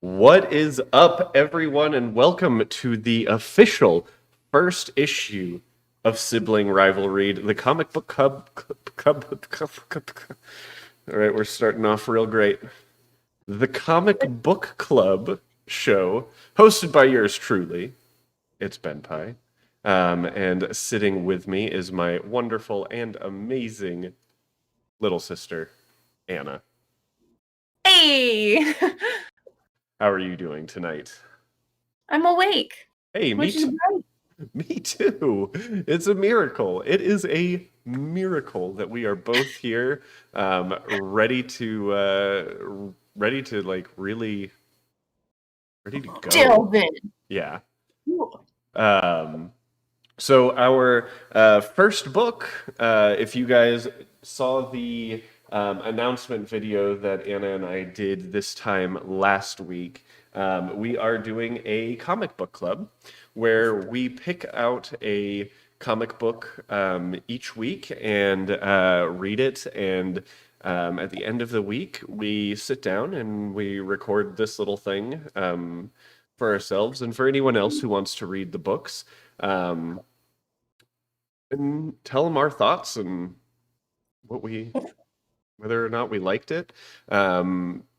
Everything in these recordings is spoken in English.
What is up, everyone, and welcome to the official first issue of Sibling Rival-Read, the comic book cub. All right, we're starting off real great. The comic book club show, hosted by yours truly. It's Ben Pye. And sitting with me is my wonderful and amazing little sister, Anna. Hey, How are you doing tonight? I'm awake. Hey, Which is great. Me too. It's a miracle. It is a miracle that we are both here, ready to like really ready to go. Delve in. Yeah. Cool. So our first book, if you guys saw the announcement video that Anna and I did this time last week, we are doing a comic book club where we pick out a comic book each week and read it. And at the end of the week, we sit down and we record this little thing for ourselves and for anyone else who wants to read the books. And tell them our thoughts and whether or not we liked it.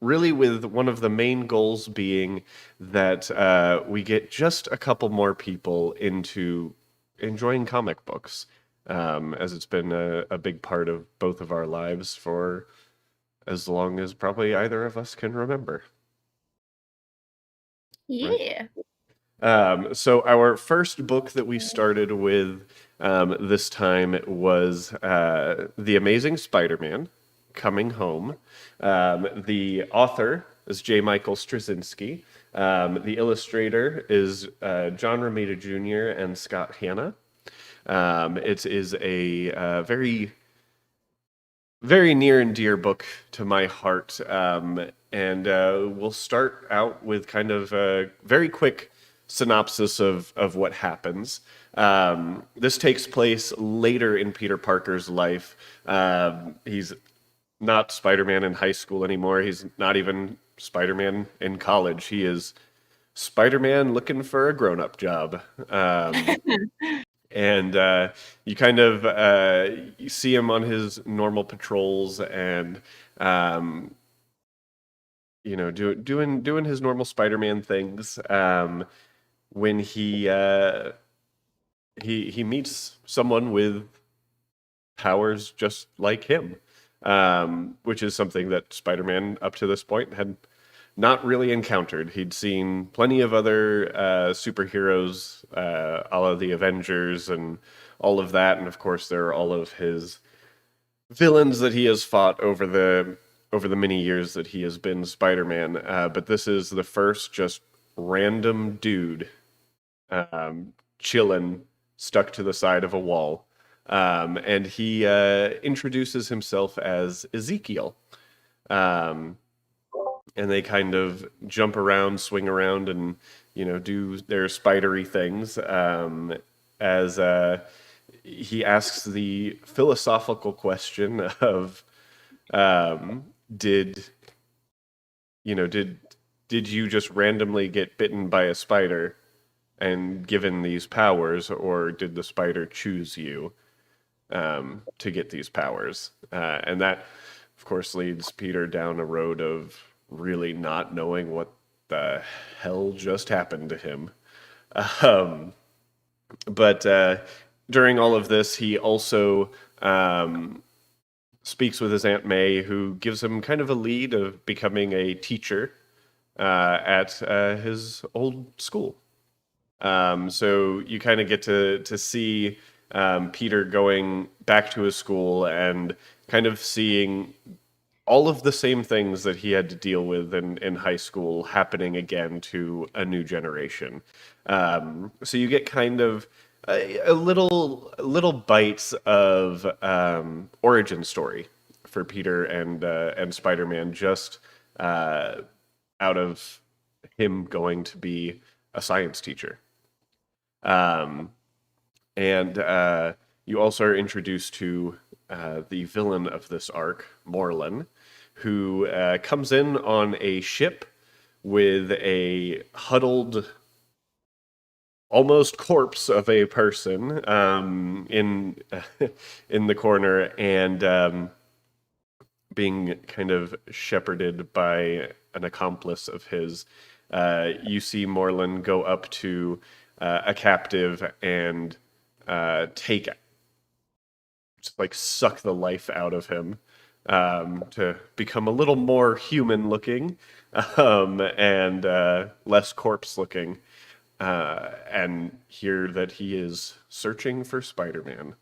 Really, with one of the main goals being that we get just a couple more people into enjoying comic books, as it's been a big part of both of our lives for as long as probably either of us can remember. Yeah. So our first book that we started with this time was The Amazing Spider-Man, Coming Home. The author is J. Michael Straczynski. The illustrator is John Romita Jr. and Scott Hanna. It is a very, very near and dear book to my heart. And we'll start out with kind of a very quick synopsis of what happens. This takes place later in Peter Parker's life. He's not Spider-Man in high school anymore. He's not even Spider-Man in college. He is Spider-Man looking for a grown-up job. And you kind of you see him on his normal patrols and doing his normal Spider-Man things. When he meets someone with powers just like him, which is something that Spider-Man up to this point had not really encountered. He'd seen plenty of other superheroes, a la the Avengers and all of that, and of course there are all of his villains that he has fought over the many years that he has been Spider-Man. But this is the first just random dude chilling, stuck to the side of a wall. And he introduces himself as Ezekiel. And they kind of jump around, swing around, and, do their spidery things as he asks the philosophical question of, did you just randomly get bitten by a spider and given these powers, or did the spider choose you to get these powers? And that, of course, leads Peter down a road of really not knowing what the hell just happened to him. But during all of this, he also speaks with his Aunt May, who gives him kind of a lead of becoming a teacher at his old school. So you kind of get to see Peter going back to his school and kind of seeing all of the same things that he had to deal with in high school happening again to a new generation. So you get kind of a little bites of origin story for Peter and Spider-Man, just out of him going to be a science teacher. And you also are introduced to the villain of this arc, Morlun, who comes in on a ship with a huddled, almost corpse of a person in in the corner, and being kind of shepherded by an accomplice of his. You see Morlun go up to a captive and take, just like suck the life out of him to become a little more human looking and less corpse looking, and hear that he is searching for Spider-Man,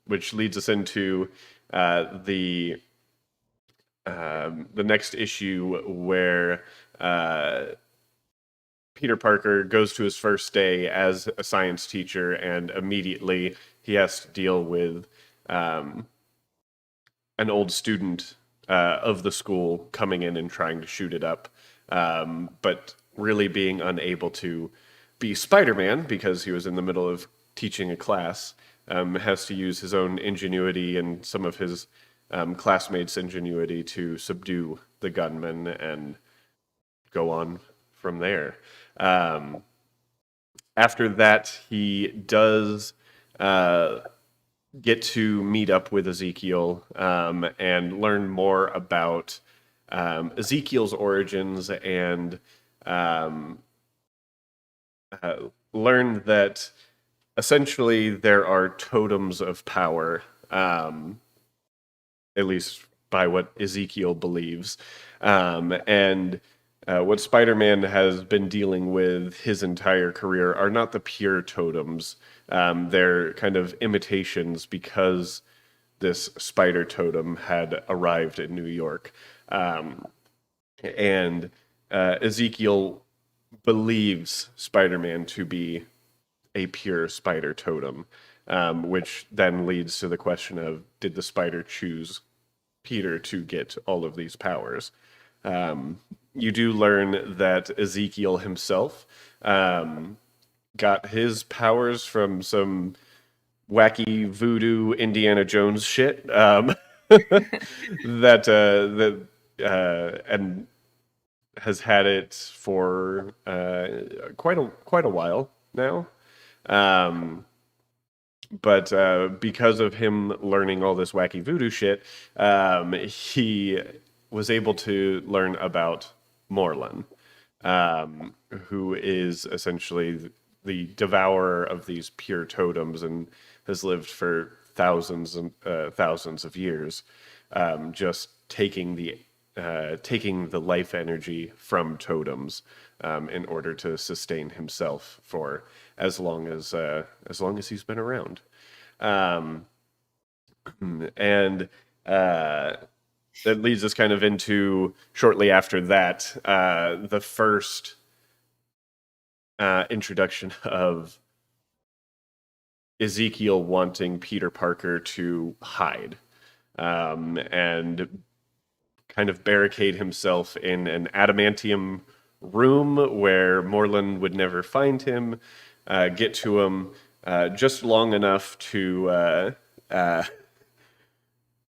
which leads us into the next issue where Peter Parker goes to his first day as a science teacher, and immediately he has to deal with an old student of the school coming in and trying to shoot it up, but really being unable to be Spider-Man because he was in the middle of teaching a class. Has to use his own ingenuity and some of his classmates' ingenuity to subdue the gunman and go on from there. After that, he does get to meet up with Ezekiel and learn more about Ezekiel's origins, and learn that essentially there are totems of power, at least by what Ezekiel believes. And what Spider-Man has been dealing with his entire career are not the pure totems. They're kind of imitations because this spider totem had arrived in New York. And Ezekiel believes Spider-Man to be a pure spider totem, which then leads to the question of, did the spider choose Peter to get all of these powers? You do learn that Ezekiel himself got his powers from some wacky voodoo Indiana Jones shit, and has had it for quite a while now. But because of him learning all this wacky voodoo shit, he was able to learn about Morlun, who is essentially the devourer of these pure totems and has lived for thousands and thousands of years, just taking the life energy from totems in order to sustain himself for as long as he's been around. And that leads us kind of into, shortly after that, the first introduction of Ezekiel wanting Peter Parker to hide and kind of barricade himself in an adamantium room where Morlun would never find him, get to him just long enough to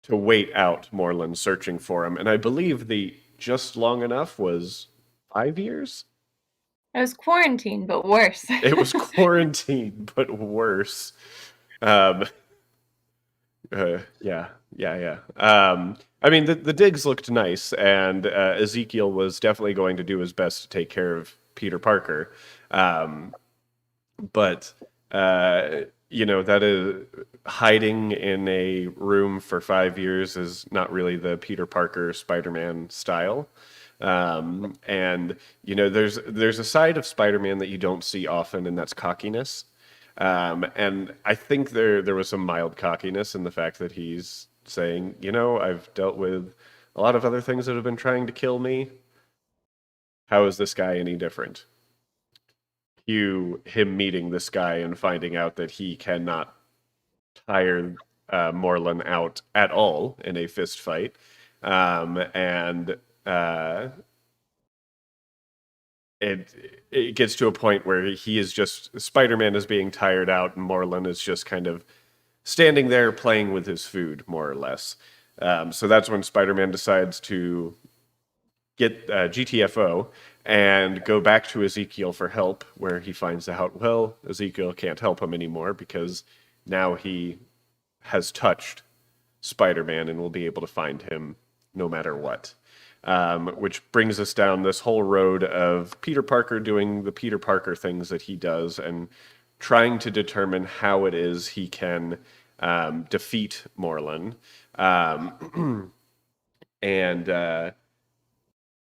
wait out Morlun searching for him. And I believe the just long enough was 5 years? It was quarantine, but worse. It was quarantine, but worse. Yeah. I mean, the digs looked nice, and Ezekiel was definitely going to do his best to take care of Peter Parker. But that is, hiding in a room for 5 years is not really the Peter Parker Spider-Man style. And there's a side of Spider-Man that you don't see often, and that's cockiness. And I think there was some mild cockiness in the fact that he's saying, I've dealt with a lot of other things that have been trying to kill me. How is this guy any different? Him meeting this guy and finding out that he cannot tire Morlun out at all in a fist fight. And it gets to a point where he is just, Spider-Man is being tired out, and Morlun is just kind of standing there playing with his food, more or less. So that's when Spider-Man decides to get GTFO and go back to Ezekiel for help, where he finds out, well, Ezekiel can't help him anymore because now he has touched Spider-Man and will be able to find him no matter what. Which brings us down this whole road of Peter Parker doing the Peter Parker things that he does and trying to determine how it is he can defeat Morlun. And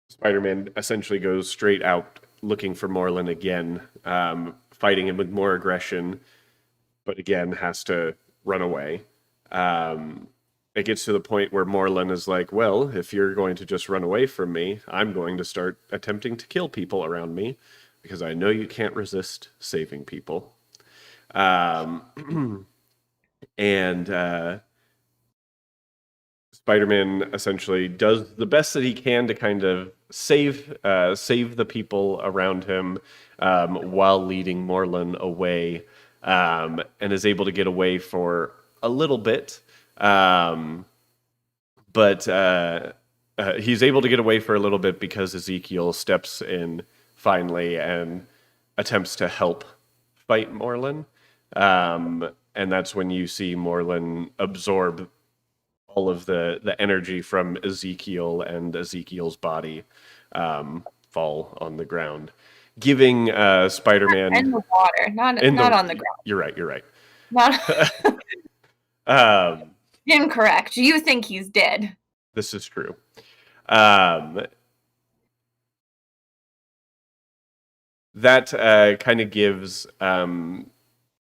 Spider-Man essentially goes straight out looking for Morlun again, fighting him with more aggression, but again has to run away. It gets to the point where Morlun is like, well, if you're going to just run away from me, I'm going to start attempting to kill people around me because I know you can't resist saving people. And Spider-Man essentially does the best that he can to kind of save the people around him while leading Morlun away, and is able to get away for a little bit. But he's able to get away for a little bit because Ezekiel steps in finally and attempts to help fight Morlun. And that's when you see Morlun absorb all of the energy from Ezekiel and Ezekiel's body fall on the ground, giving Spider-Man in the water, not on the ground. You're right. Not incorrect. You think he's dead? This is true. That kind of gives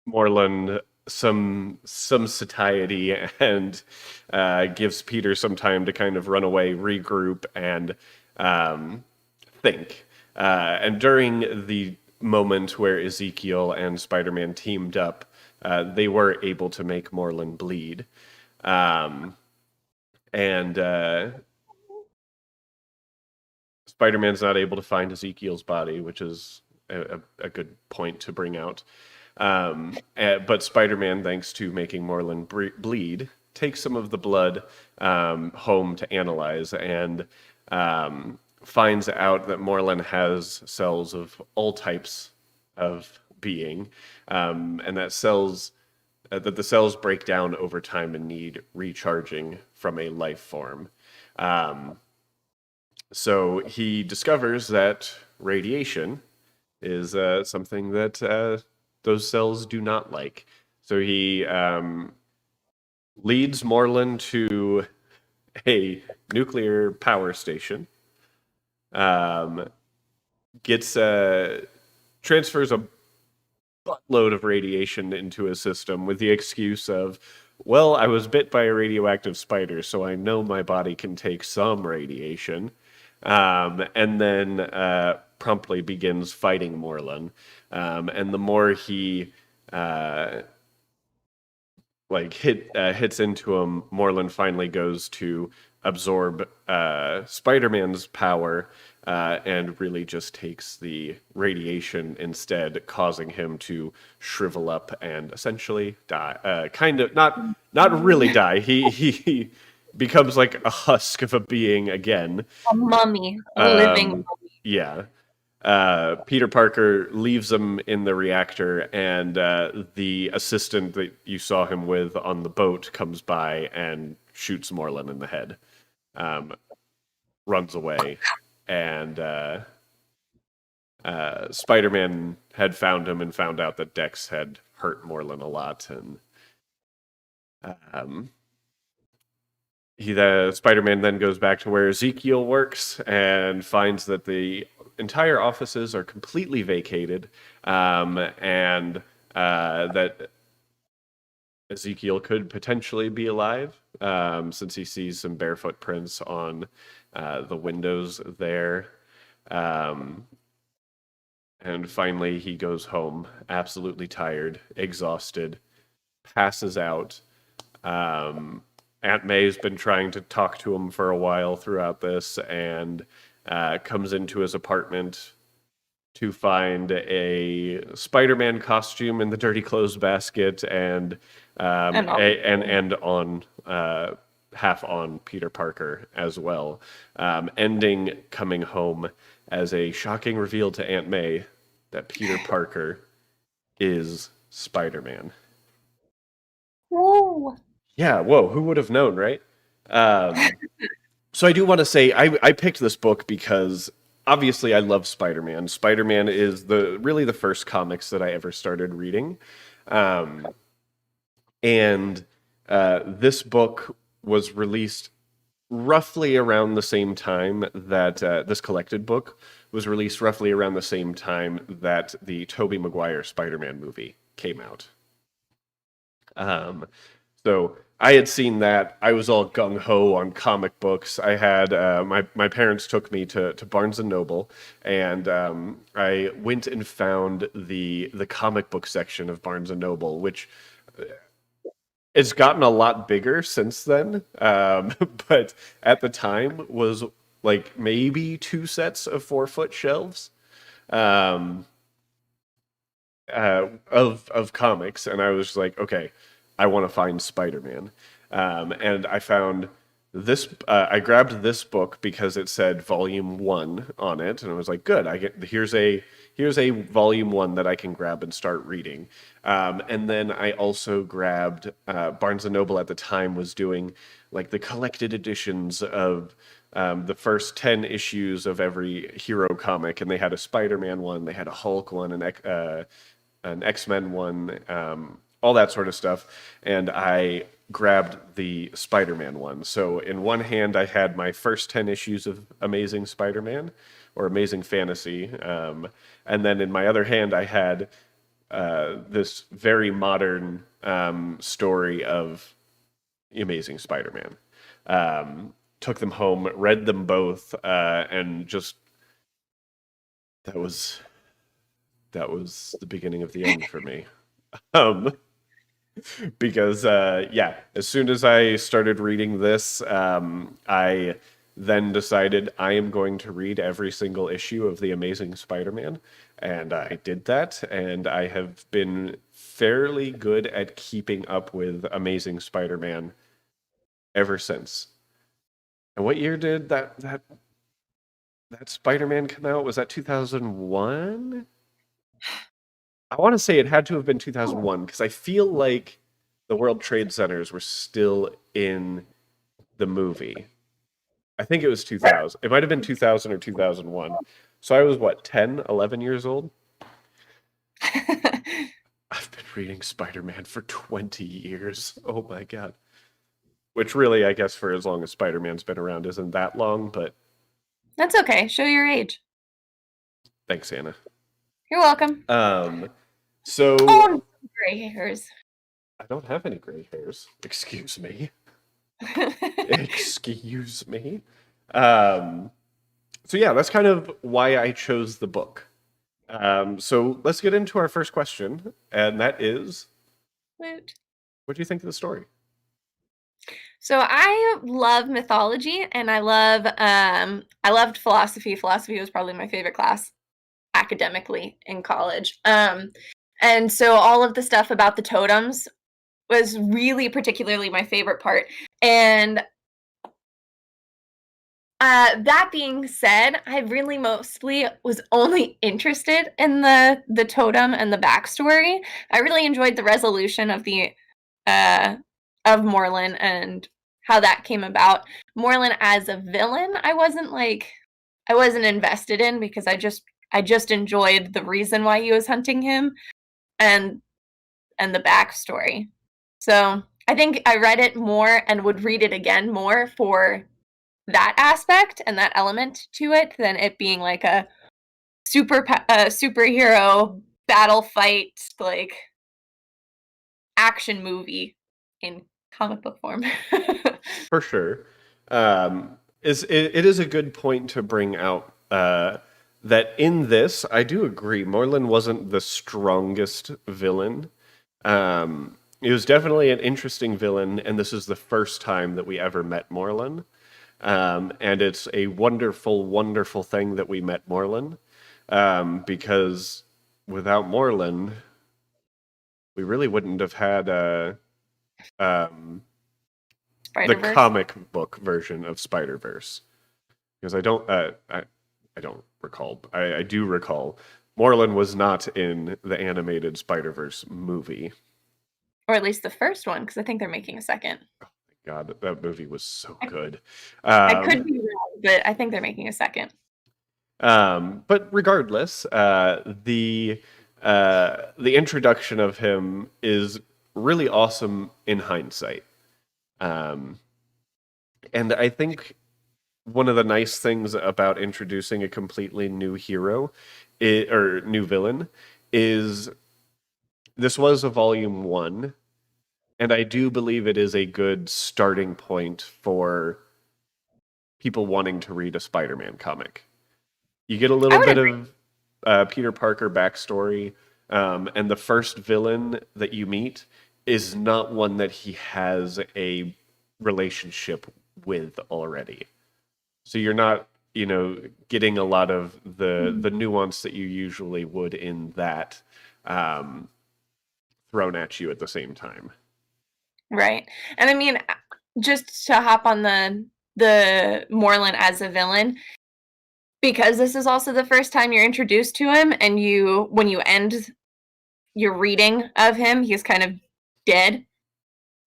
Morlun some satiety and gives Peter some time to kind of run away, regroup, and think. And during the moment where Ezekiel and Spider-Man teamed up, they were able to make Morlun bleed. And Spider-Man's not able to find Ezekiel's body, which is a good point to bring out. But Spider-Man, thanks to making Morlun bleed, takes some of the blood home to analyze and finds out that Morlun has cells of all types of being, and that the cells break down over time and need recharging from a life form. So he discovers that radiation is something that those cells do not like. So he leads Morlun to a nuclear power station, transfers a buttload of radiation into his system with the excuse of, well, I was bit by a radioactive spider, so I know my body can take some radiation. And then promptly begins fighting Morlun. And the more he hits into him, Morlun finally goes to absorb Spider-Man's power and really just takes the radiation instead, causing him to shrivel up and essentially die. Kind of not really die. He becomes like a husk of a being again. A mummy, a living mummy. Yeah. Peter Parker leaves him in the reactor, and the assistant that you saw him with on the boat comes by and shoots Morlun in the head. Runs away, and Spider-Man had found him and found out that Dex had hurt Morlun a lot, and Spider-Man then goes back to where Ezekiel works and finds that the entire offices are completely vacated, and that Ezekiel could potentially be alive, since he sees some barefoot prints on the windows there. And finally, he goes home, absolutely tired, exhausted, passes out. Aunt May's been trying to talk to him for a while throughout this, and comes into his apartment to find a Spider-Man costume in the dirty clothes basket and on half on Peter Parker as well, ending coming home as a shocking reveal to Aunt May that Peter Parker is Spider-Man. Whoa. Yeah, whoa, who would have known, right? Um, so I do want to say I picked this book because obviously I love Spider-Man. Spider-Man is really the first comics that I ever started reading. Um, and this book was released roughly around the same time that this collected book was released roughly around the same time that the Tobey Maguire Spider-Man movie came out. Um, so I had seen that. I was all gung ho on comic books. I had my parents took me to Barnes and Noble, and I went and found the comic book section of Barnes and Noble, which it's gotten a lot bigger since then, but at the time was like maybe two sets of 4-foot shelves um, of comics, and I was like, okay, I want to find Spider-Man, and I found this. I grabbed this book because it said Volume 1 on it, and I was like, good. Here's a Volume 1 that I can grab and start reading. And then I also grabbed Barnes and Noble at the time was doing like the collected editions of the first 10 issues of every hero comic, and they had a Spider-Man one, they had a Hulk one, an X-Men one, all that sort of stuff. And I grabbed the Spider-Man one. So in one hand, I had my first 10 issues of Amazing Spider-Man or Amazing Fantasy. And then in my other hand, I had this very modern story of Amazing Spider-Man. Took them home, read them both, and just that was the beginning of the end for me. Um, because yeah, as soon as I started reading this, I then decided I am going to read every single issue of the Amazing Spider-Man, and I did that, and I have been fairly good at keeping up with Amazing Spider-Man ever since. And what year did that Spider-Man come out? Was that 2001? I want to say it had to have been 2001 because I feel like the World Trade Centers were still in the movie. I think it was 2000. It might have been 2000 or 2001. So I was what, 10, 11 years old? I've been reading Spider-Man for 20 years. Oh my god. Which really, I guess for as long as Spider-Man's been around isn't that long, but That's okay. Show your age. thanks, Anna. You're welcome. So Oh, gray hairs. I don't have any gray hairs. Excuse me. Excuse me. So yeah, that's kind of why I chose the book. So let's get into our first question, and that is, Woot. what do you think of the story? So I love mythology, and I loved philosophy. Philosophy was probably my favorite class academically in college. And so all of the stuff about the totems was really particularly my favorite part. And that being said, I really mostly was only interested in the totem and the backstory. I really enjoyed the resolution of the of Morlin and how that came about. Morlin as a villain, I wasn't invested in because I just enjoyed the reason why he was hunting him and the backstory. So I think I read it more and would read it again more for that aspect and that element to it than it being like a superhero battle fight like action movie in comic book form. For sure. It is a good point to bring out that in this, I do agree, Moreland wasn't the strongest villain. He was definitely an interesting villain, and this is the first time that we ever met Moreland. And it's a wonderful, wonderful thing that we met Moreland, because without Moreland, we really wouldn't have had um, The Spider-Verse. comic book version of Spider-Verse. Because I don't recall. I do recall Moreland was not in the animated Spider-Verse movie. Or at least the first one, because I think they're making a second. God, that movie was so good. I could be wrong, but I think they're making a second. But regardless, the introduction of him is really awesome in hindsight. And I think one of the nice things about introducing a completely new hero or new villain is this was a volume 1, and I do believe it is a good starting point for people wanting to read a Spider-Man comic. You get a little bit of Peter Parker backstory, and the first villain that you meet is not one that he has a relationship with already. So you're not, getting a lot of the nuance that you usually would in that thrown at you at the same time. Right. And I mean, just to hop on the Moreland as a villain, because this is also the first time you're introduced to him, and when you end your reading of him, he's kind of dead.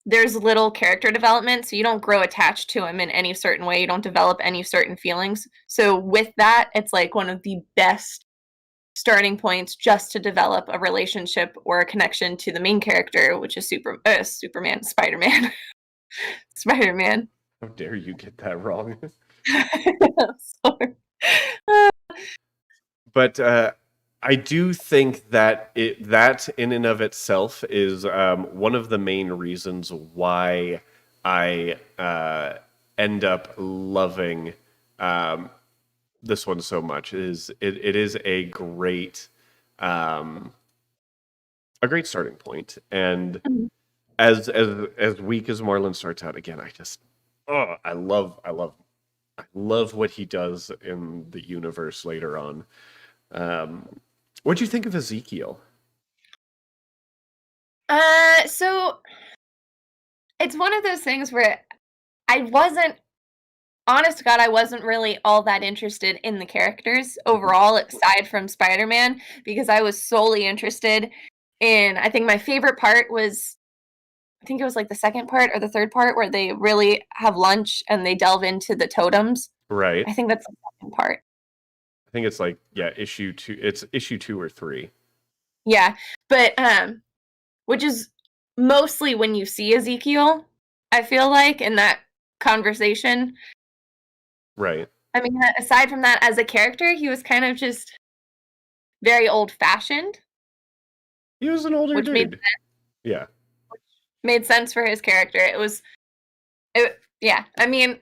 There's little character development, so you don't grow attached to him in any certain way. You don't develop any certain feelings. So with that, it's like one of the best starting points just to develop a relationship or a connection to the main character, which is Superman, Spider-Man. Spider-Man. How dare you get that wrong? Sorry. But I do think that that in and of itself is one of the main reasons why I end up loving this one so much. It is a great starting point, and as weak as Moreland starts out, again, I love what he does in the universe later on. What'd you think of Ezekiel? So it's one of those things where I wasn't, honest to God, I wasn't really all that interested in the characters overall, aside from Spider-Man, because I was solely interested in, I think my favorite part was, I think it was like the second part or the third part where they really have lunch and they delve into the totems. Right. I think that's the second part. I think it's like, yeah, issue 2. It's issue 2 or 3. Yeah, but which is mostly when you see Ezekiel, I feel like, in that conversation. Right. I mean, aside from that, as a character, he was kind of just very old-fashioned. He was an older Which dude. made sense. Yeah. Made sense for his character. Yeah. I mean,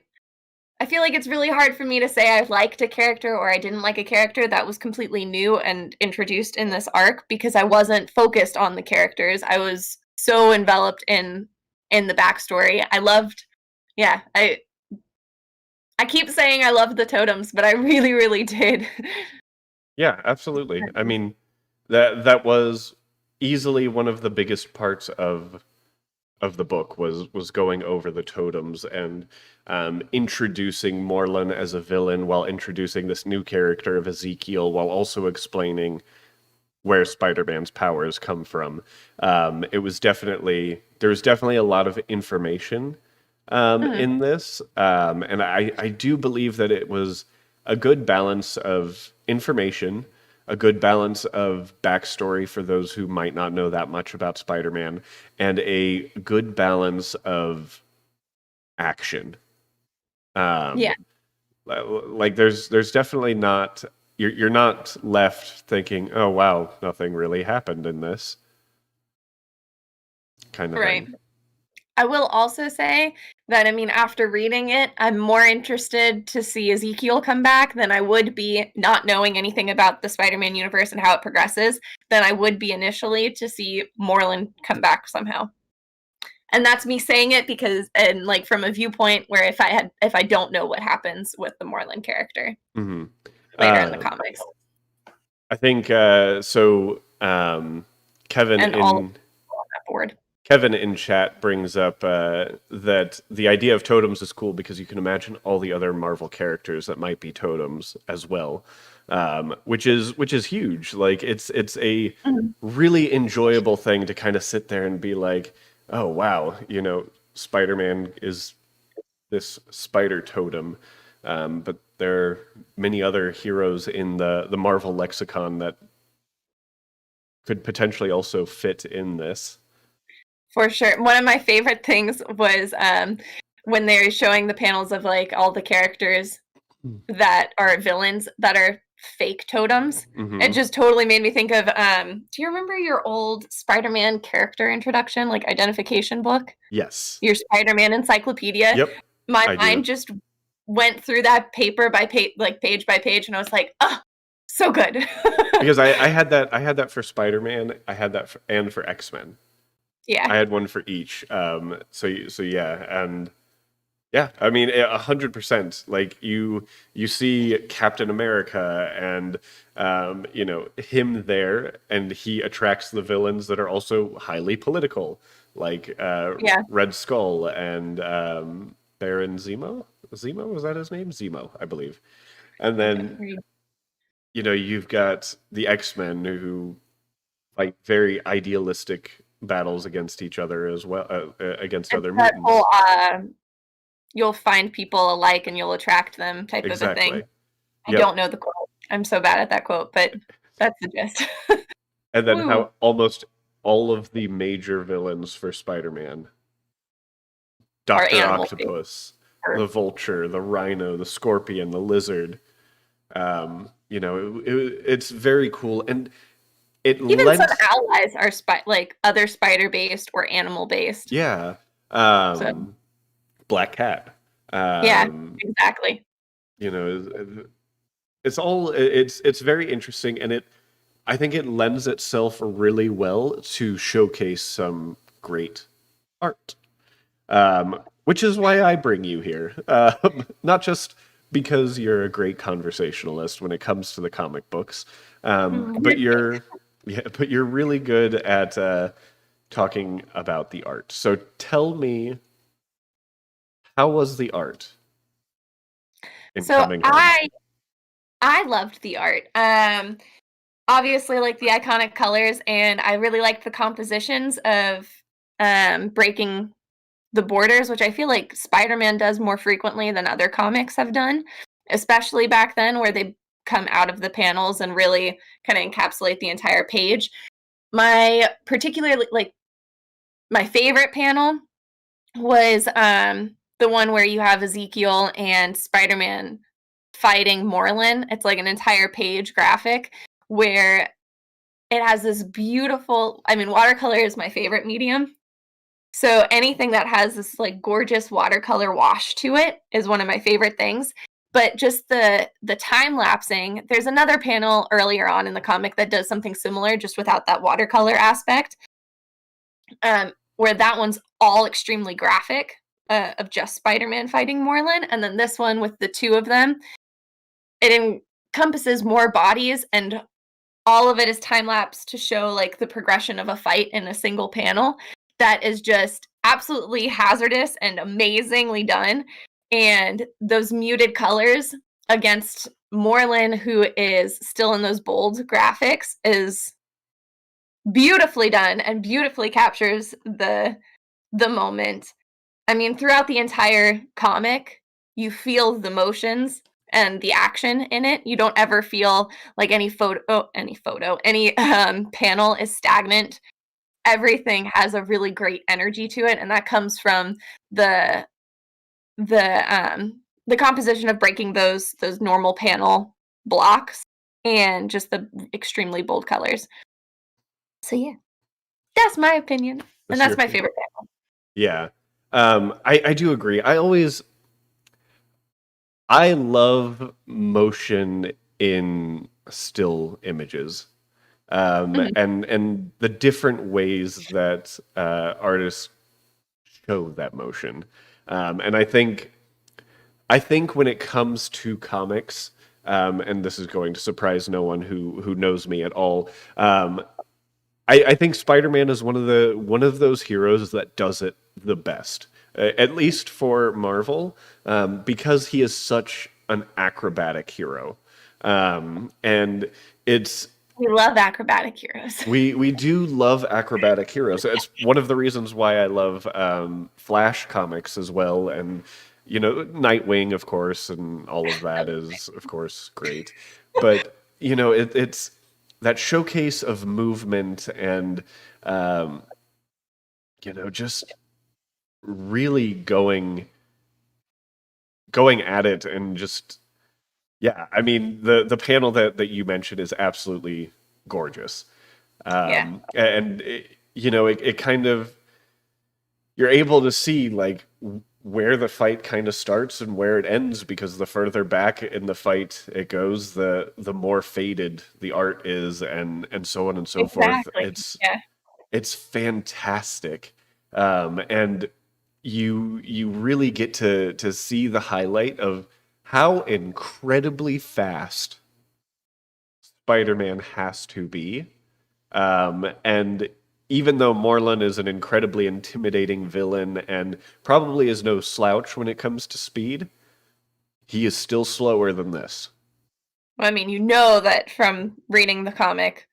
I feel like it's really hard for me to say I liked a character or I didn't like a character that was completely new and introduced in this arc, because I wasn't focused on the characters. I was so enveloped in the backstory. I keep saying I loved the totems, but I really, really did. Yeah, absolutely. I mean, that was easily one of the biggest parts of the book was going over the totems and introducing Moreland as a villain while introducing this new character of Ezekiel, while also explaining where Spider-Man's powers come from. There was definitely a lot of information in this, and I do believe that it was a good balance of information, a good balance of backstory for those who might not know that much about Spider-Man, and a good balance of action. Yeah. Like there's definitely not, you're not left thinking, oh wow, nothing really happened in this kind of Right. thing. I will also say that, I mean, after reading it, I'm more interested to see Ezekiel come back than I would be, not knowing anything about the Spider-Man universe and how it progresses, than I would be initially to see Moreland come back somehow. And that's me saying it because, and like from a viewpoint where if I don't know what happens with the Moreland character Mm-hmm. later in the comics. I think so. Kevin And all on that board. Kevin in chat brings up that the idea of totems is cool because you can imagine all the other Marvel characters that might be totems as well, which is huge. Like it's a Mhm. really enjoyable thing to kind of sit there and be like, oh wow, Spider-Man is this spider totem, but there are many other heroes in the Marvel lexicon that could potentially also fit in this. For sure. One of my favorite things was when they're showing the panels of like all the characters that are villains that are fake totems. It Mm-hmm. just totally made me think of do you remember your old Spider-Man character introduction, like identification book? Yes. Your Spider-Man encyclopedia? Yep, My I do. mind just went through that paper by page, like page by page, and I was like, oh, so good. Because I had that for Spider-Man, I had that and for X-Men. Yeah. I had one for each. So yeah, and yeah, I mean 100%. Like you see Captain America and him there, and he attracts the villains that are also highly political, like Yeah. Red Skull and Baron Zemo. Zemo, was that his name? Zemo, I believe. And I don't then read. you've got the X-Men who fight very idealistic battles against each other as well, against It's other that mutants. whole you'll find people alike and you'll attract them type of a thing. Exactly. I Yep. don't know the quote. I'm so bad at that quote, but that's the gist. And then Woo. how almost all of the major villains for Spider-Man, Or Doctor animal Octopus, or the Vulture, the Rhino, the Scorpion, the Lizard. It's very cool, and it even some lent, allies are like other spider based or animal based. yeah, So Black Cat. yeah, Um, exactly. you know, it's very interesting, and I think it lends itself really well to showcase some great art. Which is why I bring you here. Not just because you're a great conversationalist when it comes to the comic books, but you're really good at talking about the art. So tell me, how was the art in So Coming Home? I loved the art. Obviously like the iconic colors, and I really liked the compositions of breaking the borders, which I feel like Spider-Man does more frequently than other comics have done, especially back then where they come out of the panels and really kind of encapsulate the entire page. My particularly like my favorite panel was the one where you have Ezekiel and Spider-Man fighting Morlun. It's like an entire page graphic where it has this beautiful, I mean, watercolor is my favorite medium. So anything that has this like gorgeous watercolor wash to it is one of my favorite things. But just the time lapsing, there's another panel earlier on in the comic that does something similar, just without that watercolor aspect. Where that one's all extremely graphic, of just Spider-Man fighting Morlun, and then this one with the two of them, it encompasses more bodies, and all of it is time lapse to show like the progression of a fight in a single panel. That is just absolutely hazardous and amazingly done. And those muted colors against Morlun, who is still in those bold graphics, is beautifully done and beautifully captures the moment. I mean, throughout the entire comic, you feel the motions and the action in it. You don't ever feel like any panel is stagnant. Everything has a really great energy to it, and that comes from the the composition of breaking those normal panel blocks and just the extremely bold colors. So yeah, that's my opinion, and That's your that's my opinion. favorite. Yeah. I do agree. I love motion in still images. Mhm. And the different ways that artists show that motion. And I think when it comes to comics, and this is going to surprise no one who knows me at all. I think Spider-Man is one of those heroes that does it the best, at least for Marvel, because he is such an acrobatic hero, and it's We love acrobatic heroes. we do love acrobatic heroes. It's one of the reasons why I love Flash comics as well, and Nightwing, of course, and all of that is of course great. But it's that showcase of movement and um, just really going at it and just yeah. I mean the panel that you mentioned is absolutely gorgeous. Yeah, And it kind of you're able to see like where the fight kind of starts and where it ends because the further back in the fight it goes, the more faded the art is, and so on and so forth. exactly. Yeah. It's fantastic, and you really get to see the highlight of how incredibly fast Spider-Man has to be. And even though Morlun is an incredibly intimidating villain and probably is no slouch when it comes to speed, he is still slower than this. Well, I mean, you know that from reading the comic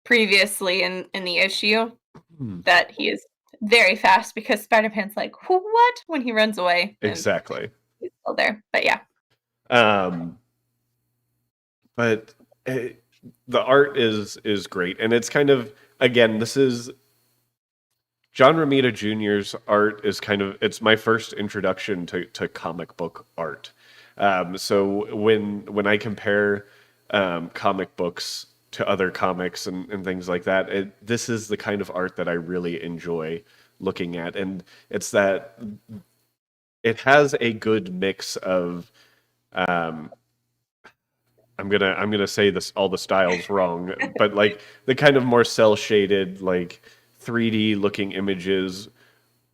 previously in the issue Hmm. that he is very fast because Spider-Man's like, "What?" when he runs away and Exactly. he's still there. But yeah. Um, but the art is great, and it's kind of again, this is John Romita Jr.'s art is kind of it's my first introduction to comic book art. So when I compare comic books to other comics and things like that, this is the kind of art that I really enjoy looking at, and it's that it has a good mix of um, I'm gonna say this all the styles wrong, but like the kind of more cell shaded, like 3D looking images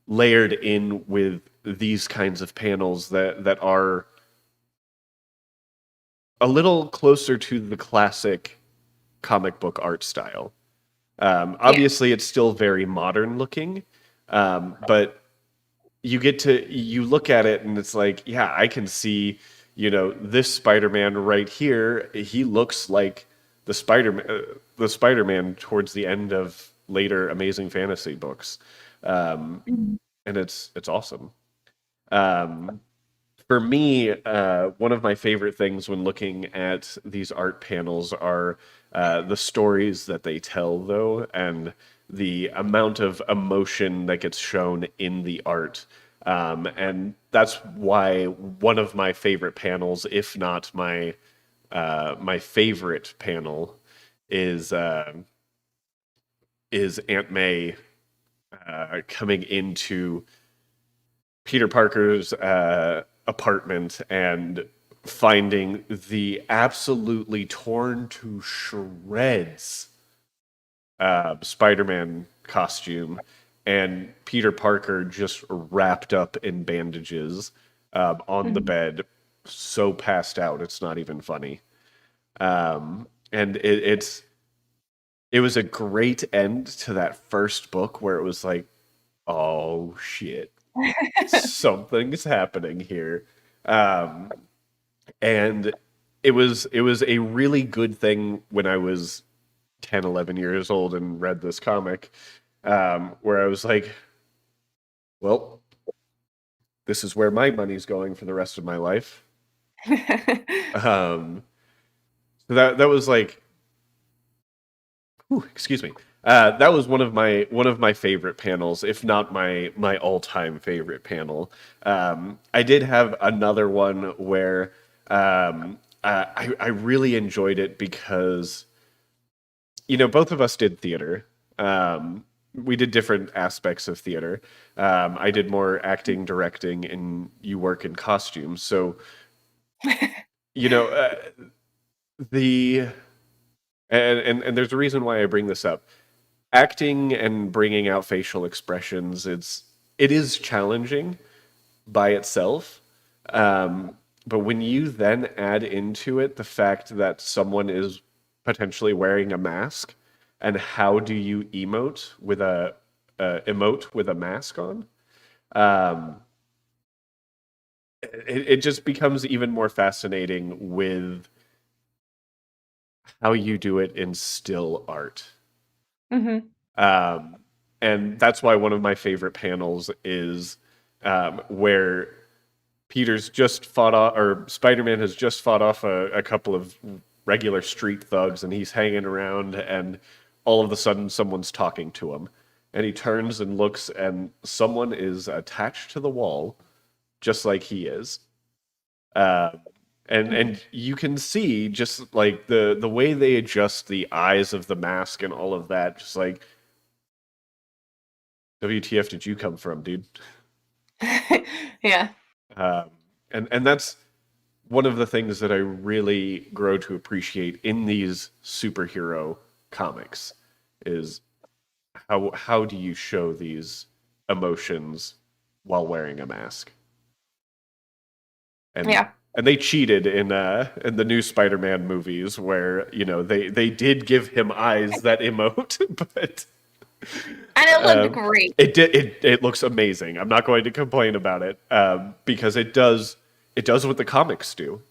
layered in with these kinds of panels that are a little closer to the classic comic book art style. Yeah. Obviously, it's still very modern looking, but you look at it and it's like, yeah, I can see, this Spider-Man right here. He looks like the Spider-Man towards the end of later Amazing Fantasy books, um, Mhm. and it's awesome. Um, for me, one of my favorite things when looking at these art panels are the stories that they tell, though, and the amount of emotion that gets shown in the art. And that's why one of my favorite panels, if not my favorite panel, is uh, is Aunt May coming into Peter Parker's apartment and finding the absolutely torn to shreds Spider-Man costume and Peter Parker just wrapped up in bandages on the Mhm. bed, so passed out it's not even funny. And it was a great end to that first book where it was like, oh shit, something's happening here. Um, and it was a really good thing when I was 10, 11 years old and read this comic, where I was like, well, this is where my money's going for the rest of my life. Um, so that was like, whew, excuse me. That was one of my favorite panels, if not my all-time favorite panel. I did have another one where I really enjoyed it because both of us did theater. We did different aspects of theater. I did more acting, directing, and you work in costumes. So you know the and there's a reason why I bring this up. Acting and bringing out facial expressions, it is challenging by itself. But when you then add into it the fact that someone is potentially wearing a mask, and how do you emote with a mask on. Um, it just becomes even more fascinating with how you do it in still art. Mm-hmm. Um, and that's why one of my favorite panels is where Peter's just fought off, or Spider-Man has just fought off a couple of regular street thugs, and he's hanging around, and all of a sudden someone's talking to him. And he turns and looks, and someone is attached to the wall, just like he is. Uh, and you can see just like the way they adjust the eyes of the mask and all of that, just like WTF did you come from, dude? Yeah. Um, and that's one of the things that I really grow to appreciate in these superhero comics is how do you show these emotions while wearing a mask? And Yeah. and they cheated in the new Spider-Man movies where, you know, they did give him eyes that emote, but And it looked great. it looks amazing. I'm not going to complain about it because it does what the comics do.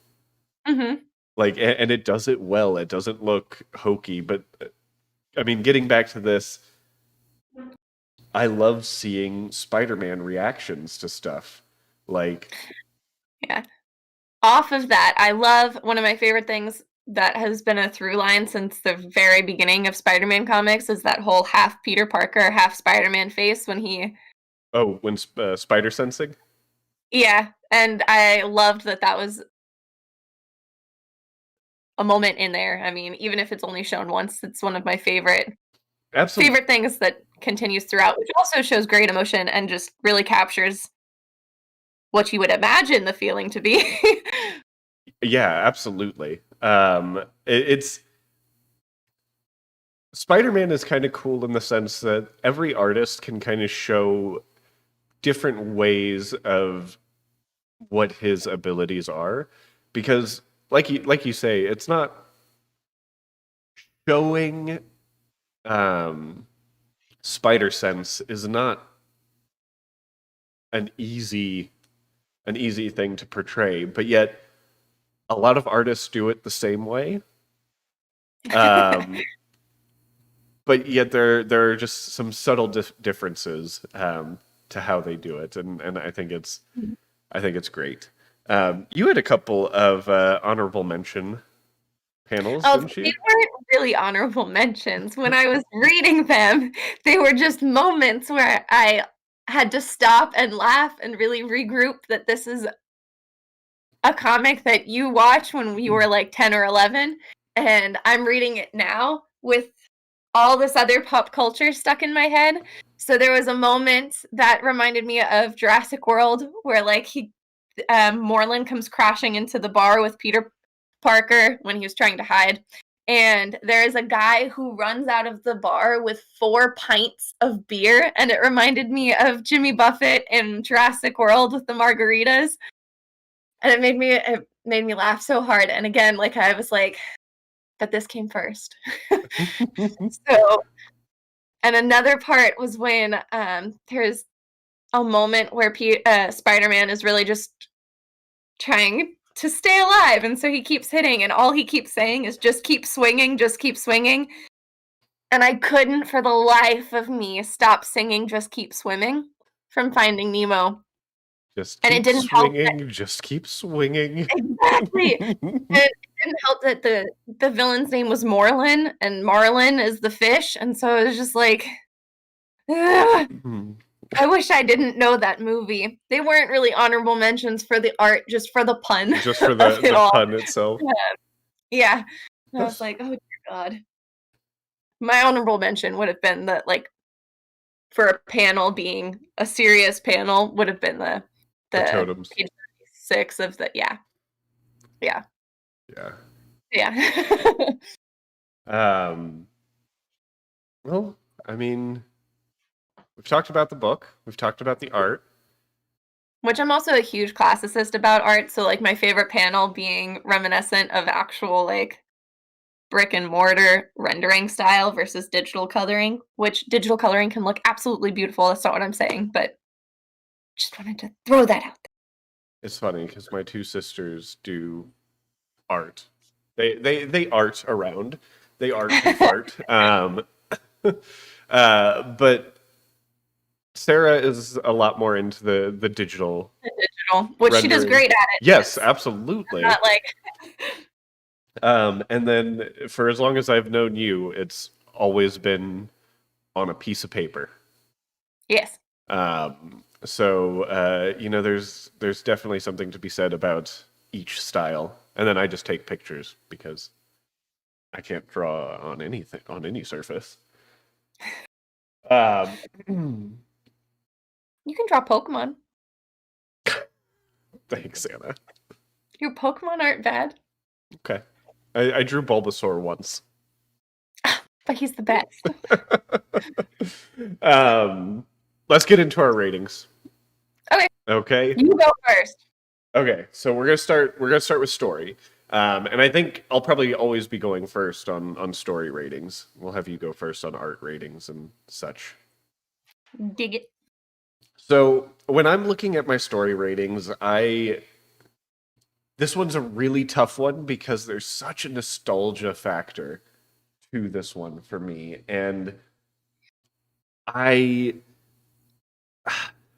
Mm-hmm. Like, and it does it well. It doesn't look hokey, but I mean, getting back to this, I love seeing Spider-Man reactions to stuff. Like, Yeah. Off of that, I love one of my favorite things that has been a through line since the very beginning of Spider-Man comics is that whole half Peter Parker, half Spider-Man face when he. oh, when spider sensing, Yeah, and I loved that that was a moment in there. I mean, even if it's only shown once, it's one of my absolutely, favorite things that continues throughout, which also shows great emotion and just really captures what you would imagine the feeling to be. yeah, absolutely. It's Spider-Man is kind of cool in the sense that every artist can kind of show different ways of what his abilities are, because like you say, it's not showing um, spider sense is not an easy an easy thing to portray, but yet a lot of artists do it the same way. Um, but yet there are just some subtle differences to how they do it, and I think it's great. You had a couple of honorable mention panels, Oh, didn't they you? weren't really honorable mentions. When I was reading them, they were just moments where I had to stop and laugh and really regroup that this is a comic that you watch when you were like 10 or 11, and I'm reading it now with all this other pop culture stuck in my head. So there was a moment that reminded me of Jurassic World where like Moreland comes crashing into the bar with Peter Parker when he was trying to hide. And there's a guy who runs out of the bar with 4 pints of beer. And it reminded me of Jimmy Buffett in Jurassic World with the margaritas. And it made me laugh so hard. And again, like I was like, but this came first. So, and another part was when there's a moment where Spider-Man is really just trying to stay alive, and so he keeps hitting, and all he keeps saying is just keep swinging, just keep swinging. And I couldn't for the life of me stop singing Just Keep Swimming from Finding Nemo. Just And it keep didn't help that swinging, just keep swinging. exactly. And it didn't help that the villain's name was Morlin, and Marlin is the fish, and so it was just like, ugh, I wish I didn't know that movie. They weren't really honorable mentions for the art, just for the pun Just for of it the all. pun itself. Yeah. And I was like, "Oh dear God." My honorable mention would have been that, like, for a panel being a serious panel, would have been The the totems. page 6 of the yeah. Yeah. Yeah. Yeah. Um, well, I mean, we've talked about the book, we've talked about the art. Which I'm also a huge classicist about art, so, like, my favorite panel being reminiscent of actual, like, brick and mortar rendering style versus digital coloring, which digital coloring can look absolutely beautiful. That's not what I'm saying, but just wanted to throw that out there. It's funny because my two sisters do art. They art around. They art and fart. But Sarah is a lot more into the digital. The digital, which she does rendering. great at it. Yes, absolutely. Not like And then for as long as I've known you, it's always been on a piece of paper. yes. So there's definitely something to be said about each style. And then I just take pictures because I can't draw on anything on any surface. You can draw Pokemon. Thanks, Anna. Your Pokemon aren't bad. Okay. I drew Bulbasaur once. But he's the best. Let's get into our ratings. Okay. Okay. You go first. Okay, so we're gonna start with story. And I think I'll probably always be going first on story ratings. We'll have you go first on art ratings and such. Dig it. So when I'm looking at my story ratings, this one's a really tough one because there's such a nostalgia factor to this one for me. And I'm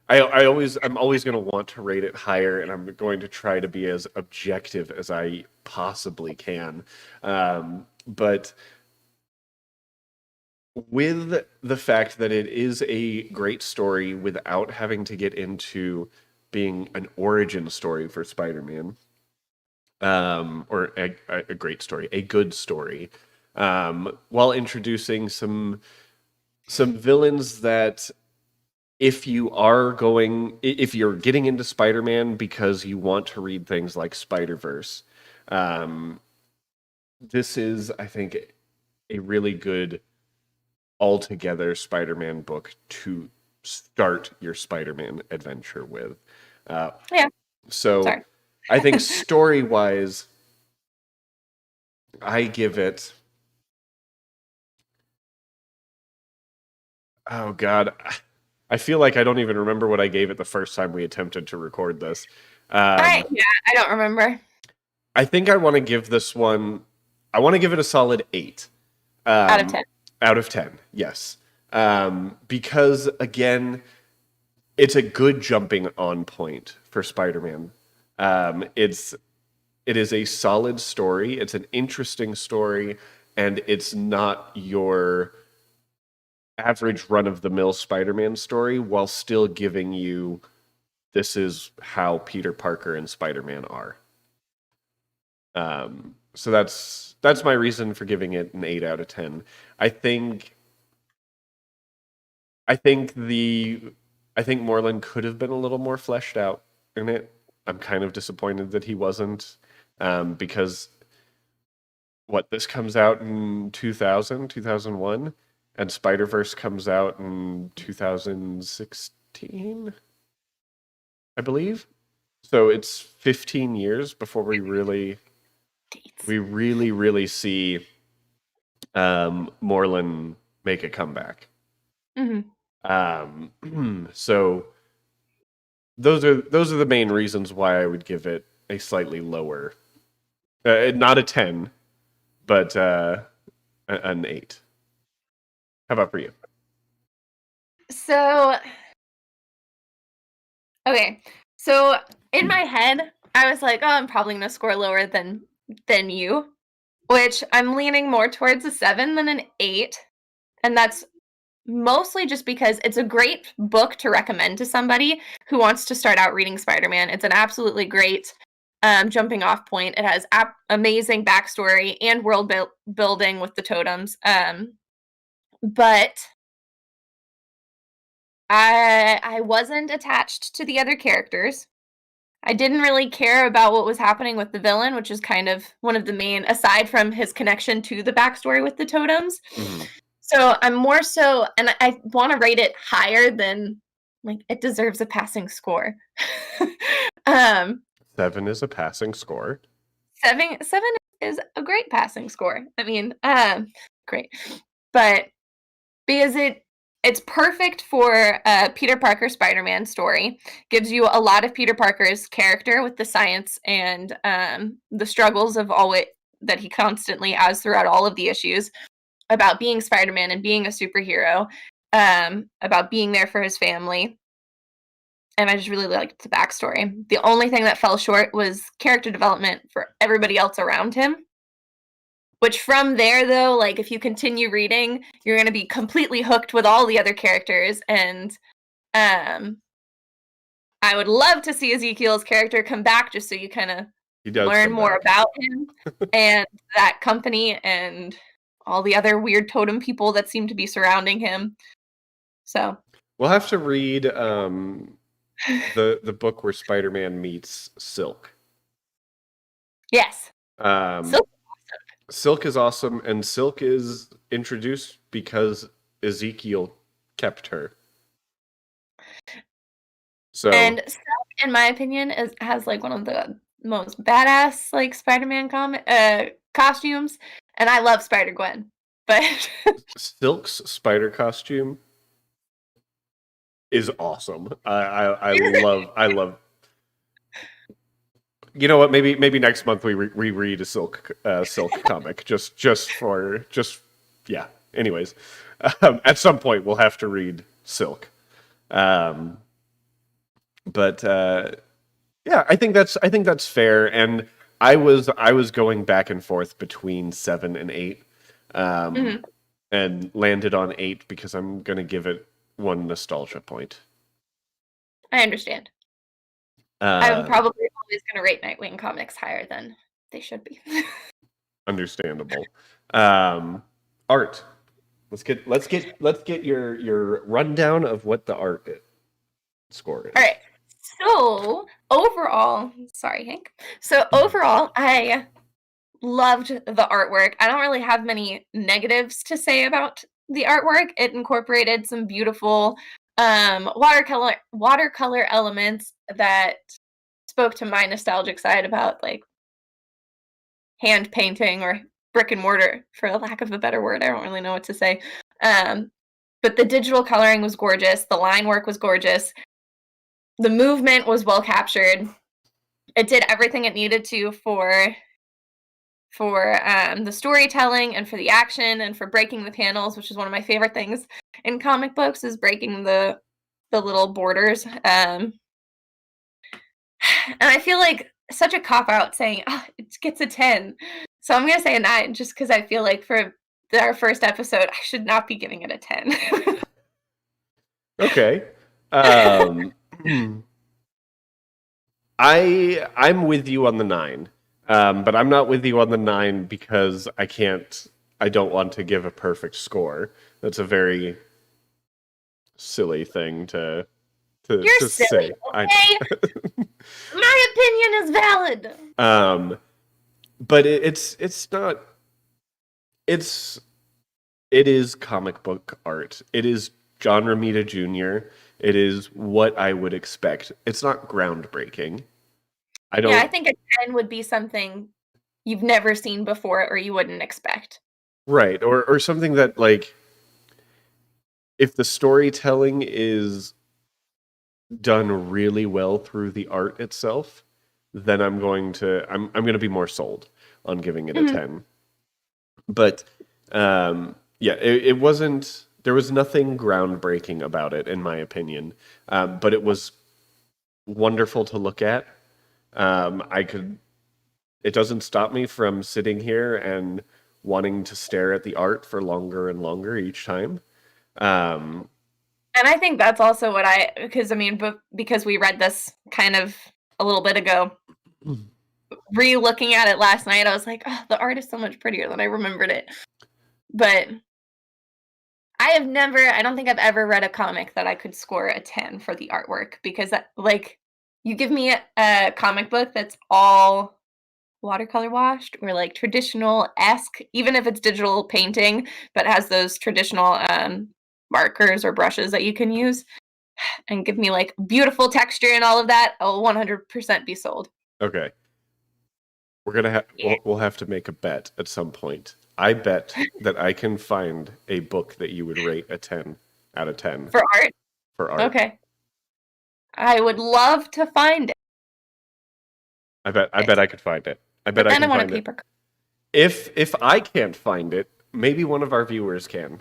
always going to want to rate it higher, and I'm going to try to be as objective as I possibly can. But with the fact that it is a great story without having to get into being an origin story for Spider-Man, or a great story, a good story, while introducing some villains that if you're getting into Spider-Man because you want to read things like Spider-Verse, this is, I think, a really good altogether Spider-Man book to start your Spider-Man adventure with. Yeah. So Sorry. I think story-wise, I give it... Oh, God. I feel like I don't even remember what I gave it the first time we attempted to record this. I don't remember. I think I want to give this one... I want to give it a solid 8. Out of 10. Out of 10, yes. Because, again, it's a good jumping on point for Spider-Man. It is a solid story. It's an interesting story, and it's not your average run-of-the-mill Spider-Man story while still giving you this is how Peter Parker and Spider-Man are. So that's my reason for giving it an 8 out of 10. I think Moreland could have been a little more fleshed out in it. I'm kind of disappointed that he wasn't, because this comes out in 2001, and Spider-Verse comes out in 2016, I believe. So it's 15 years before we really see Moreland make a comeback. Mm-hmm. So those are the main reasons why I would give it a slightly lower, not a 10, but an 8. How about for you? So, okay. So in my head, I was like, oh, I'm probably going to score lower than you, which I'm leaning more towards a 7 than an 8. And that's mostly just because it's a great book to recommend to somebody who wants to start out reading Spider-Man. It's an absolutely great jumping off point. It has amazing backstory and world building with the totems. But I wasn't attached to the other characters. I didn't really care about what was happening with the villain, which is kind of one of the main, aside from his connection to the backstory with the totems. Mm-hmm. So I'm more so, and I want to rate it higher than, it deserves a passing score. 7 is a passing score. 7 is a great passing score. I mean, great. But because it's perfect for a Peter Parker Spider-Man story. Gives you a lot of Peter Parker's character with the science and the struggles of all it that he constantly has throughout all of the issues about being Spider-Man and being a superhero, about being there for his family. And I just really liked the backstory. The only thing that fell short was character development for everybody else around him. Which from there, though, like if you continue reading, you're going to be completely hooked with all the other characters. And I would love to see Ezekiel's character come back just so you kind of learn more about him and that company and all the other weird totem people that seem to be surrounding him. So we'll have to read the book where Spider-Man meets Silk. Yes. Silk is awesome, and Silk is introduced because Ezekiel kept her. So, and Silk, in my opinion, has like one of the most badass like Spider-Man costumes, and I love Spider-Gwen. But Silk's spider costume is awesome. I love. You know what? Maybe next month we reread a Silk comic. Yeah. Anyways, at some point we'll have to read Silk. But yeah, I think that's fair. And I was going back and forth between 7 and 8, and landed on 8 because I'm gonna give it one nostalgia point. I understand. I'm probably always going to rate Nightwing comics higher than they should be. Understandable. Art. Let's get your rundown of what the art score is. All right. So overall, sorry, Hank. So overall, I loved the artwork. I don't really have many negatives to say about the artwork. It incorporated some beautiful watercolor elements that spoke to my nostalgic side about like hand painting or brick and mortar, for a lack of a better word. I don't really know what to say. But the digital coloring was gorgeous. The line work was gorgeous. The movement was well captured. It did everything it needed to for the storytelling and for the action and for breaking the panels, which is one of my favorite things in comic books, is breaking the little borders. And I feel like such a cop-out saying, it gets a 10. So I'm going to say a 9, just because I feel like for our first episode, I should not be giving it a 10. Okay. I'm with you on the 9. But I'm not with you on the 9 because I don't want to give a perfect score. That's a very silly thing to You're silly, say. Okay? My opinion is valid. But it's not. It is comic book art. It is John Romita Jr. It is what I would expect. It's not groundbreaking. I think a 10 would be something you've never seen before or you wouldn't expect. Right, or something that, like, if the storytelling is done really well through the art itself, then I'm going to be more sold on giving it a 10. But it wasn't. There was nothing groundbreaking about it, in my opinion. But it was wonderful to look at. It doesn't stop me from sitting here and wanting to stare at the art for longer and longer each time. And I think that's also what because we read this kind of a little bit ago, re-looking at it last night, I was like, oh, the art is so much prettier than I remembered it. But I don't think I've ever read a comic that I could score a 10 for the artwork, because you give me a comic book that's all watercolor washed or like traditional-esque, even if it's digital painting, but has those traditional markers or brushes that you can use, and give me like beautiful texture and all of that, I'll 100% be sold. Okay. We're gonna have Yeah. we'll have to make a bet at some point. I bet that I can find a book that you would rate a 10 out of 10 For art? for art. Okay. I would love to find it. I bet I could find it. I bet But I then I can want a find it. paper. If I can't find it, maybe one of our viewers can.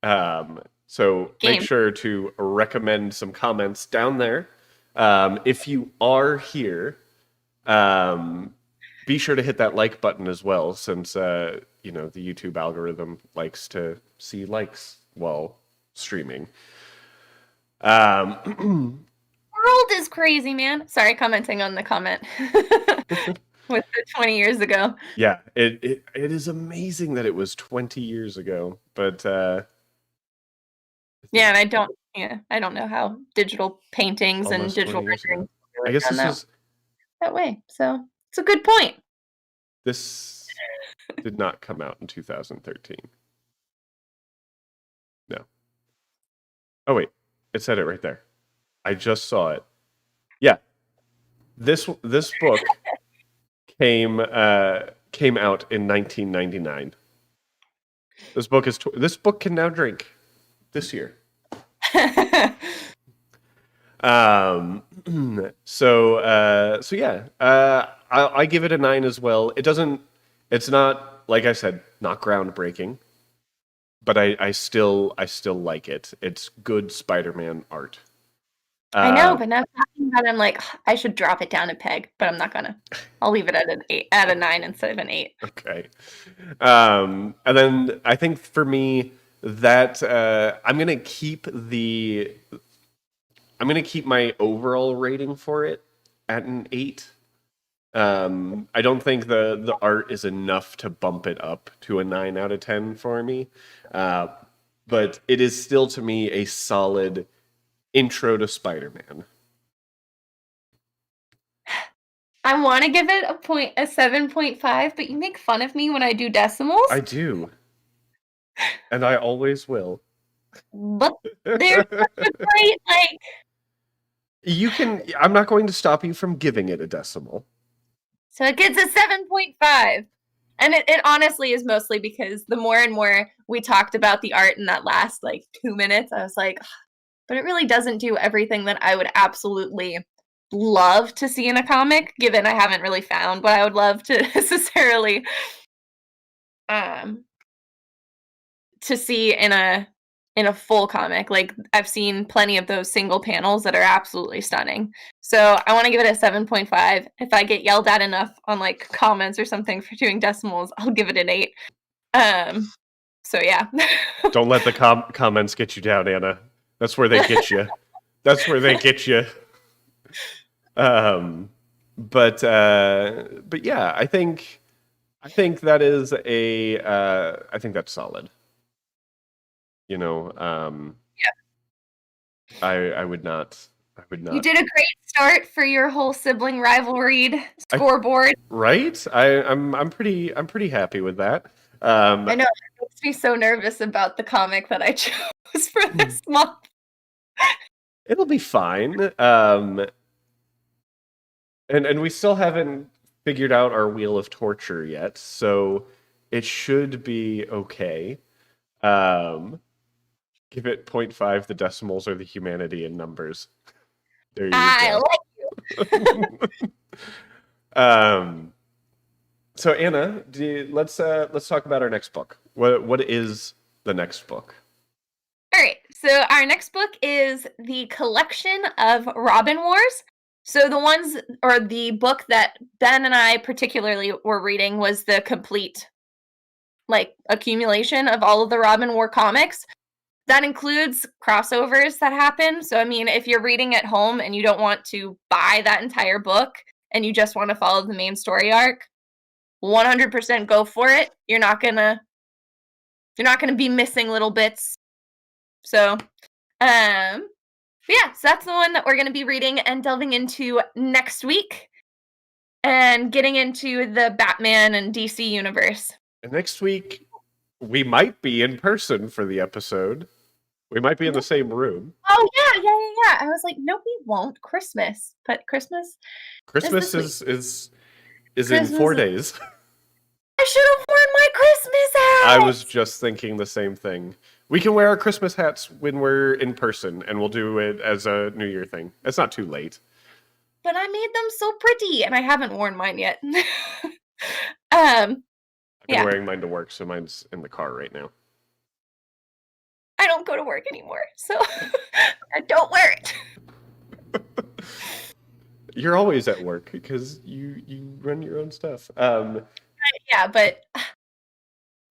So make Game. sure to recommend some comments down there. If you are here, be sure to hit that like button as well, since the YouTube algorithm likes to see likes while streaming. World is crazy, man. Sorry, commenting on the comment. With the 20 years ago. Yeah, it is amazing that it was 20 years ago, but yeah, and I don't know how digital paintings and almost digital 20 years ago. renderings I guess done that way. So it's a good point. This did not come out in 2013. No. Oh wait, it said it right there. I just saw it. Yeah, this book came out in 1999. This book can now drink this year. So yeah, I give it a 9 as well. It's not, like I said, not groundbreaking, but I still like it. It's good Spider-Man art. I know, but now talking about it, I'm like, I should drop it down a peg, but I'm not gonna. I'll leave it at a 9 instead of an 8. Okay. And then I think for me that I'm gonna keep my overall rating for it at an 8. I don't think the art is enough to bump it up to a 9 out of 10 for me. But it is still to me a solid intro to Spider-Man. I want to give it a 7.5, but you make fun of me when I do decimals. I do. And I always will. But they're such a great, I'm not going to stop you from giving it a decimal. So it gets a 7.5. And it honestly is mostly because the more and more we talked about the art in that last 2 minutes, I was like, but it really doesn't do everything that I would absolutely love to see in a comic, given I haven't really found what I would love to necessarily to see in a full comic. Like, I've seen plenty of those single panels that are absolutely stunning. So I want to give it a 7.5. If I get yelled at enough on comments or something for doing decimals, I'll give it an 8. So yeah. Don't let the comments get you down, Anna. That's where they get you. That's where they get you. But yeah, I think that is I think that's solid. Yeah. I would not. You did a great start for your whole Sibling Rival-Read scoreboard. Right? I'm pretty happy with that. I know, it makes me so nervous about the comic that I chose for this month. It'll be fine. And we still haven't figured out our wheel of torture yet, so it should be okay. Give it 0.5. The decimals are the humanity in numbers. There you go. I like you. So Anna, let's talk about our next book. What is the next book? All right. So our next book is the collection of Robin Wars. So the book that Ben and I particularly were reading was the complete accumulation of all of the Robin War comics. That includes crossovers that happen. So, I mean, if you're reading at home and you don't want to buy that entire book and you just want to follow the main story arc, 100% go for it. You're not gonna be missing little bits. So, yeah, so that's the one that we're gonna be reading and delving into next week, and getting into the Batman and DC universe. And next week, we might be in person for the episode. We might be in the same room. Oh, yeah. I was like, no, we won't. Christmas. But Christmas is is in Christmas 4 is- days. I should have worn my Christmas hat. I was just thinking the same thing. We can wear our Christmas hats when we're in person, and we'll do it as a New Year thing. It's not too late. But I made them so pretty, and I haven't worn mine yet. I've been Yeah. wearing mine to work, so mine's in the car right now. I don't go to work anymore, so I don't wear it. You're always at work because you run your own stuff. Yeah, but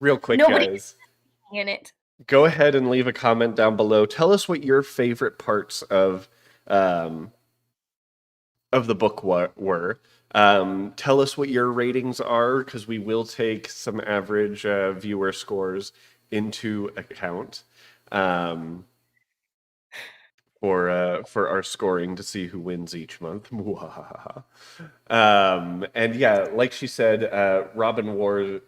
Real quick, Nobody- guys, in it. go ahead and leave a comment down below. Tell us what your favorite parts of the book were. Tell us what your ratings are, because we will take some average viewer scores into account for our scoring to see who wins each month. And yeah, like she said, Robin War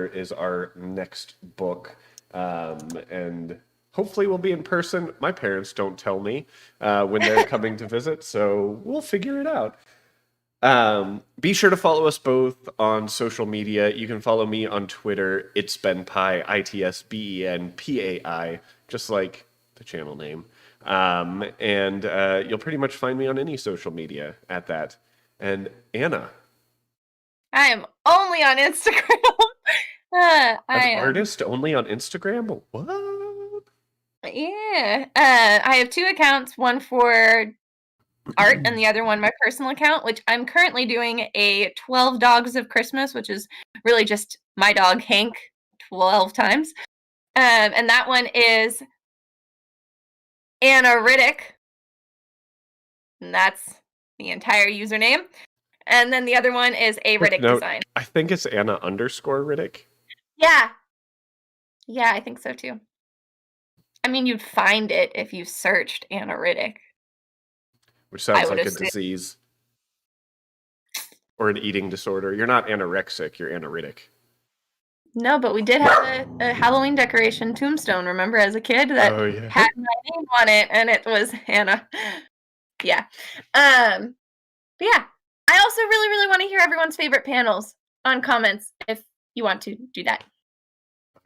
is our next book, and hopefully we'll be in person. My parents don't tell me when they're coming to visit, so we'll figure it out. Be sure to follow us both on social media. You can follow me on Twitter. It's BenPai, ITSBENPAI, just like the channel name. And you'll pretty much find me on any social media at that. And Anna, I am only on Instagram. an artist only on Instagram? What? Yeah. I have 2 accounts, one for art and the other one my personal account, which I'm currently doing a 12 Dogs of Christmas, which is really just my dog Hank 12 times. And that one is Anna Riddick. And that's the entire username. And then the other one is a Riddick No, design. I think it's Anna_Riddick. Yeah. Yeah, I think so too. I mean, you'd find it if you searched Anna Riddick. Which sounds would like a assume. disease. Or an eating disorder. You're not anorexic, you're anoretic. No, but we did have a Halloween decoration tombstone, remember, as a kid that Oh, yeah. had my name on it, and it was Hannah. Yeah. But yeah. I also really, really want to hear everyone's favorite panels on comments if you want to do that.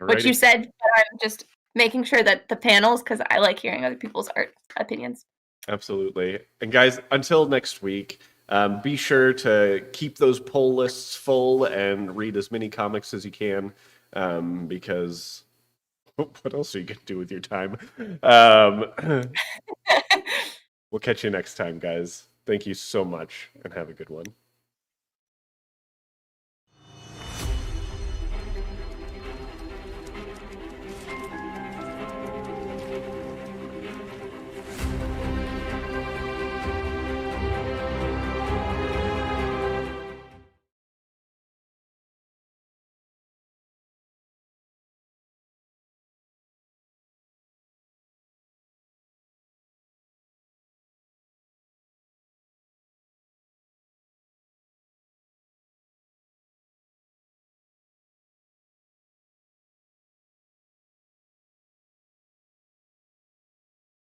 Which you Alrighty. said, but I'm just making sure that the panels, because I like hearing other people's art opinions. Absolutely. And guys, until next week, be sure to keep those poll lists full and read as many comics as you can, because what else are you going to do with your time? We'll catch you next time, guys. Thank you so much, and have a good one.